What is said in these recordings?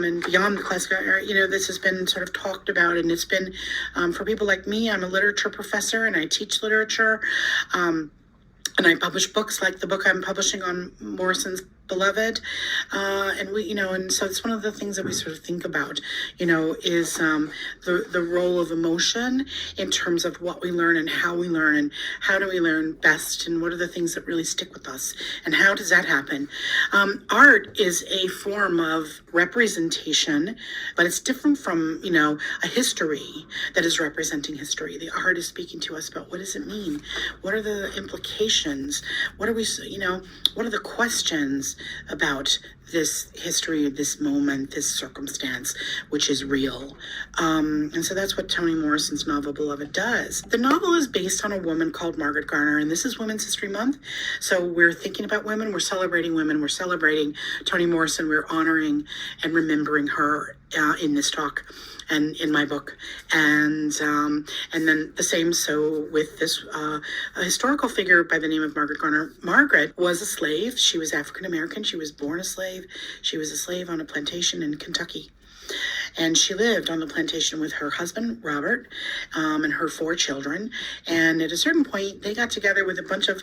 and beyond the classical era, this has been sort of talked about, and it's been, for people like me, I'm a literature professor and I teach literature, and I publish books like the book I'm publishing on Morrison's Beloved, and so it's one of the things that we sort of think about, is the role of emotion in terms of what we learn and how we learn and how do we learn best and what are the things that really stick with us and how does that happen. Art is a form of representation, but it's different from, a history that is representing history. The art is speaking to us about what does it mean? What are the implications? What are what are the questions about this history, this moment, this circumstance, which is real. And so that's what Toni Morrison's novel Beloved does. The novel is based on a woman called Margaret Garner, and this is Women's History Month. So we're thinking about women, we're celebrating women, we're celebrating Toni Morrison, we're honoring and remembering her in this talk and in my book. And then the same so with this a historical figure by the name of Margaret Garner. Margaret was a slave. She was African American. She was born a slave. She was a slave on a plantation in Kentucky. And she lived on the plantation with her husband, Robert, and her 4 children. And at a certain point, they got together with a bunch of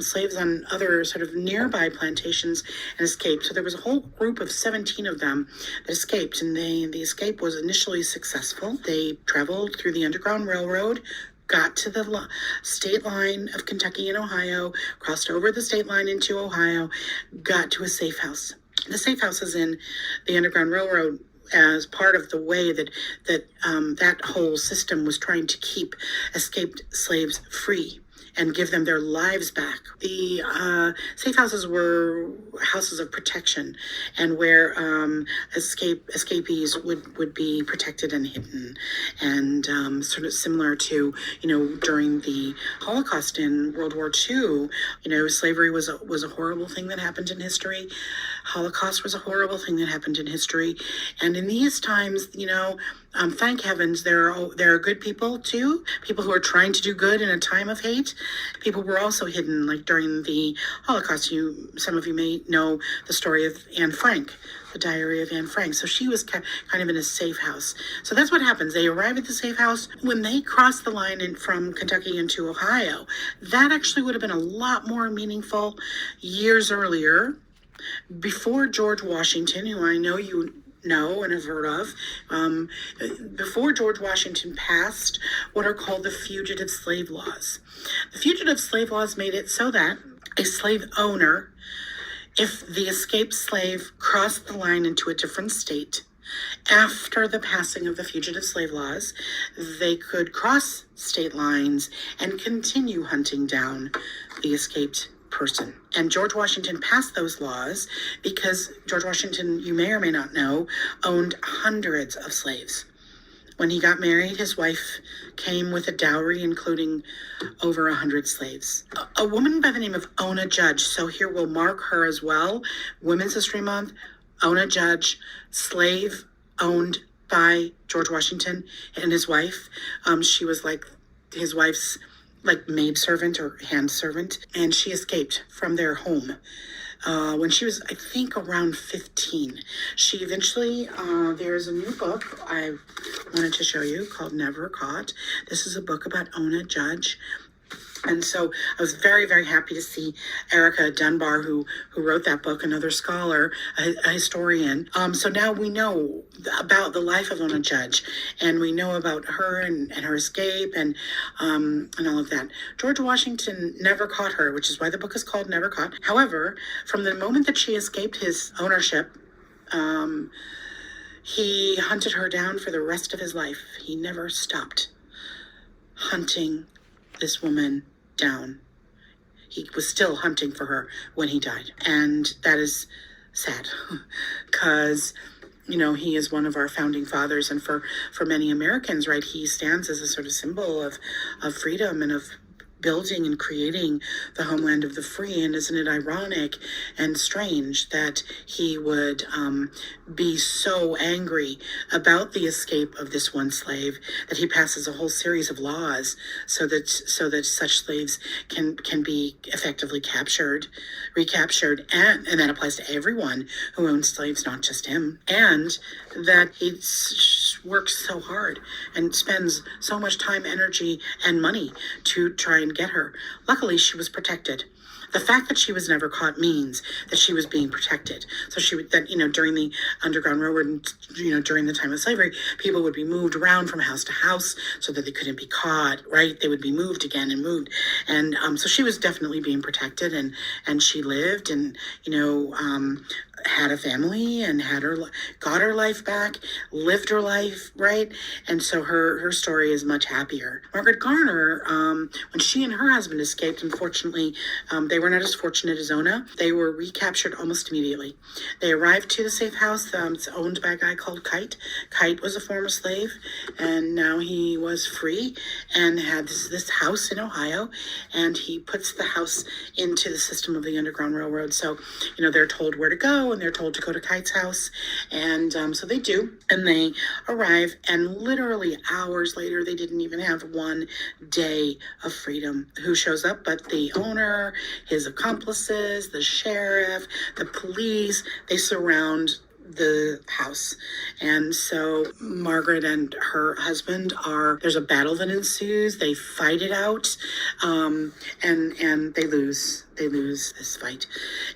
slaves on other sort of nearby plantations and escaped. So there was a whole group of 17 of them that escaped. And the escape was initially successful. They traveled through the Underground Railroad, got to the state line of Kentucky and Ohio, crossed over the state line into Ohio, got to a safe house. The safe house is in the Underground Railroad as part of the way that whole system was trying to keep escaped slaves free and give them their lives back. The safe houses were houses of protection and where escapees would be protected and hidden, and sort of similar to, during the Holocaust in World War II, slavery was a horrible thing that happened in history. Holocaust was a horrible thing that happened in history. And in these times, thank heavens, there are good people too, people who are trying to do good in a time of hate. People were also hidden, like during the Holocaust. Some of you may know the story of Anne Frank, the diary of Anne Frank. So she was kept kind of in a safe house. So that's what happens. They arrive at the safe house. When they cross the line from Kentucky into Ohio, that actually would have been a lot more meaningful years earlier, before George Washington, who I know you know and have heard of, before George Washington passed what are called the Fugitive Slave Laws. The Fugitive Slave Laws made it so that a slave owner, if the escaped slave crossed the line into a different state, after the passing of the Fugitive Slave Laws, they could cross state lines and continue hunting down the escaped person. And George Washington passed those laws because George Washington, you may or may not know, owned hundreds of slaves. When he got married, his wife came with a dowry including over 100 slaves. A woman by the name of Ona Judge, so here we'll mark her as well, Women's History Month, Ona Judge, slave owned by George Washington and his wife. She was like his wife's maidservant or hand servant, and she escaped from their home when she was, I think, around 15. She eventually, there's a new book I wanted to show you called Never Caught. This is a book about Ona Judge. And so I was very, very happy to see Erica Dunbar, who wrote that book, another scholar, a historian. So now we know about the life of Ona Judge, and we know about her and her escape and all of that. George Washington never caught her, which is why the book is called Never Caught. However, from the moment that she escaped his ownership, he hunted her down for the rest of his life. He never stopped hunting this woman down. He was still hunting for her when he died. And that is sad because, he is one of our founding fathers. And for many Americans, right, he stands as a sort of symbol of freedom and of building and creating the homeland of the free. And isn't it ironic and strange that he would be so angry about the escape of this one slave that he passes a whole series of laws so that such slaves can be effectively recaptured, and that applies to everyone who owns slaves, not just him, and that he works so hard and spends so much time, energy, and money to try and get her. Luckily, she was protected. The fact that she was never caught means that she was being protected. So during the Underground Railroad, and, during the time of slavery, people would be moved around from house to house so that they couldn't be caught, right? They would be moved again and moved. And so she was definitely being protected, and she lived and, had a family and got her life back, lived her life, right? And so her story is much happier. Margaret Garner, when she and her husband escaped, unfortunately, they were not as fortunate as Ona. They were recaptured almost immediately. They arrived to the safe house. It's owned by a guy called Kite. Kite was a former slave, and now he was free and had this house in Ohio, and he puts the house into the system of the Underground Railroad. So, they're told where to go, and they're told to go to Kite's house, and so they do, and they arrive, and literally hours later, they didn't even have 1 day of freedom. Who shows up but the owner, his accomplices, the sheriff, the police? They surround the house. And so Margaret and her husband there's a battle that ensues. They fight it out, and they lose this fight.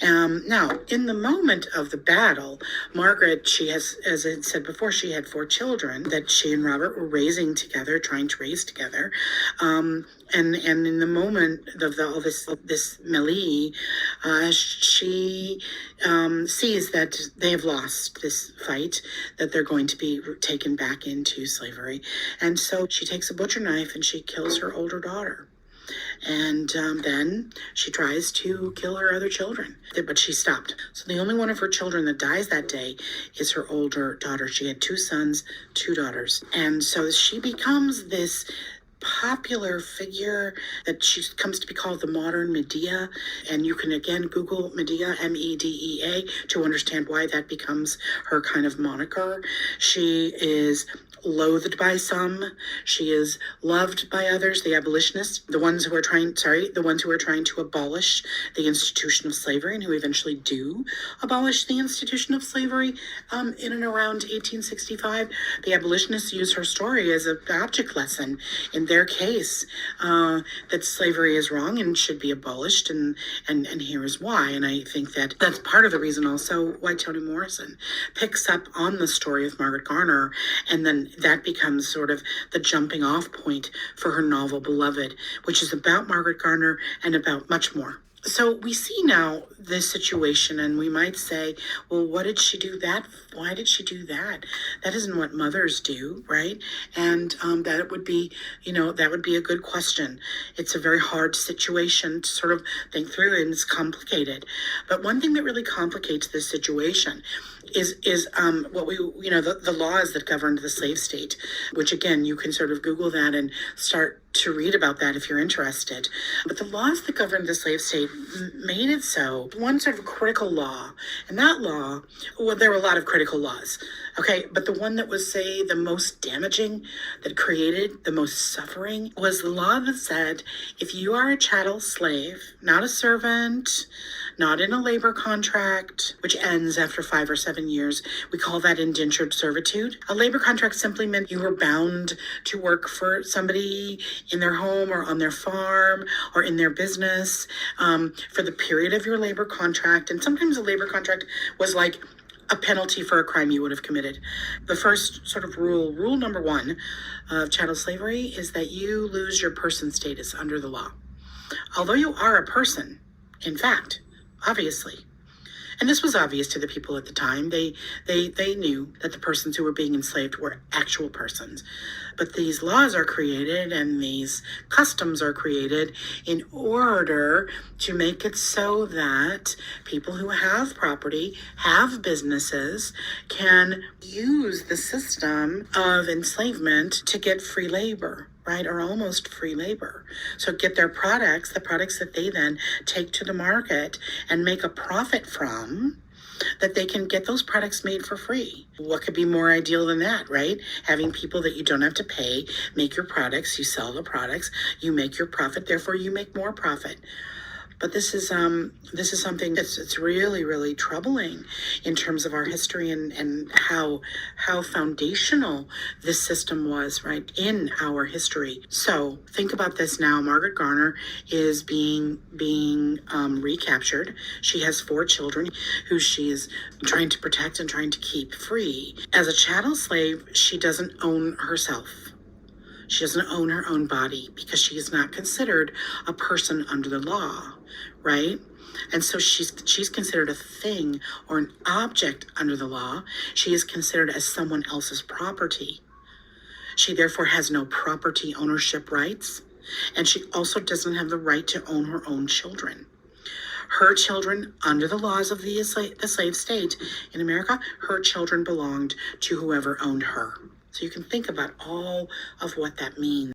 Now, in the moment of the battle, Margaret, she has, as I said before, she had 4 children that she and Robert were raising together, trying to raise together. And in the moment of all this melee, she sees that they have lost this fight, that they're going to be taken back into slavery. And so she takes a butcher knife and she kills her older daughter. And then she tries to kill her other children, but she stopped. So the only one of her children that dies that day is her older daughter. She had 2 sons, 2 daughters. And so she becomes this popular figure that she comes to be called the modern Medea. And you can again Google Medea, Medea, to understand why that becomes her kind of moniker. She is loathed by some. She is loved by others, the abolitionists, the ones who are trying to abolish the institution of slavery, and who eventually do abolish the institution of slavery in and around 1865. The abolitionists use her story as an object lesson in their case, that slavery is wrong and should be abolished, and here is why. And I think that that's part of the reason also why Toni Morrison picks up on the story of Margaret Garner, and then that becomes sort of the jumping off point for her novel Beloved, which is about Margaret Garner and about much more. So we see now this situation, and we might say, well, what did she do that? Why did she do that? That isn't what mothers do, right? And that would be a good question. It's a very hard situation to sort of think through, and it's complicated. But one thing that really complicates this situation is the laws that governed the slave state, which again, you can sort of Google that and start to read about that if you're interested. But the laws that governed the slave state made it so, one sort of critical law, and that law, well, there were a lot of critical laws, okay, but the one that was, say, the most damaging, that created the most suffering, was the law that said, if you are a chattel slave, not a servant, not in a labor contract, which ends after 5 or 7 years, we call that indentured servitude. A labor contract simply meant you were bound to work for somebody in their home or on their farm or in their business for the period of your labor contract. And sometimes a labor contract was like a penalty for a crime you would have committed. The first sort of rule number 1 of chattel slavery is that you lose your person status under the law. Although you are a person, in fact, obviously. And this was obvious to the people at the time. They knew that the persons who were being enslaved were actual persons. But these laws are created and these customs are created in order to make it so that people who have property, have businesses, can use the system of enslavement to get free labor, right, are almost free labor. So get their products, the products that they then take to the market and make a profit from, that they can get those products made for free. What could be more ideal than that, right? Having people that you don't have to pay make your products, you sell the products, you make your profit, therefore you make more profit. But this is something it's really, really troubling in terms of our history and how foundational this system was, right, in our history. So think about this now. Margaret Garner is being recaptured. She has 4 children who she is trying to protect and trying to keep free. As a chattel slave, she doesn't own herself. She doesn't own her own body because she is not considered a person under the law, right? And so she's considered a thing or an object under the law. She is considered as someone else's property. She therefore has no property ownership rights, and she also doesn't have the right to own her own children. Her children, under the laws of the slave state in America, her children belonged to whoever owned her. So you can think about all of what that means.